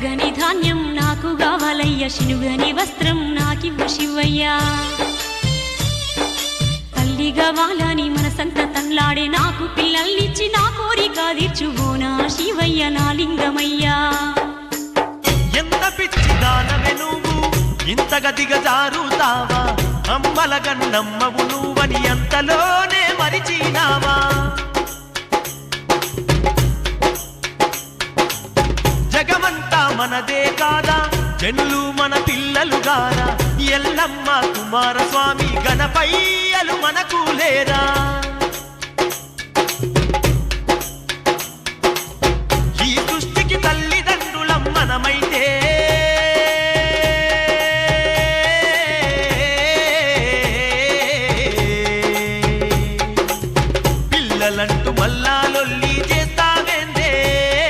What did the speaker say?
తరగని ధాన్యం నాకు కావాలయ్య, శినుగని వస్త్రం నాకివ్వు శివయ్యా. తల్లి కావాలని మనసంత తన్లాడే నాకు పిల్లల్నిచ్చి నా కోరిక తీర్చువోనా శివయ్య నా లింగమయ్యా. ఎంత పిచ్చి దానవే నువ్వు ఇంతగా దిగజారుతావా, అమ్మల గన్నమ్మవు నువ్వని అంతలోనే మరిచినావా. జగమంతా మనదే కాదా, జనులు మన పిల్లలు గారా, ఎల్లమ్మ కుమారస్వామి గణపయ్యలు మనకు లేరా. ఈ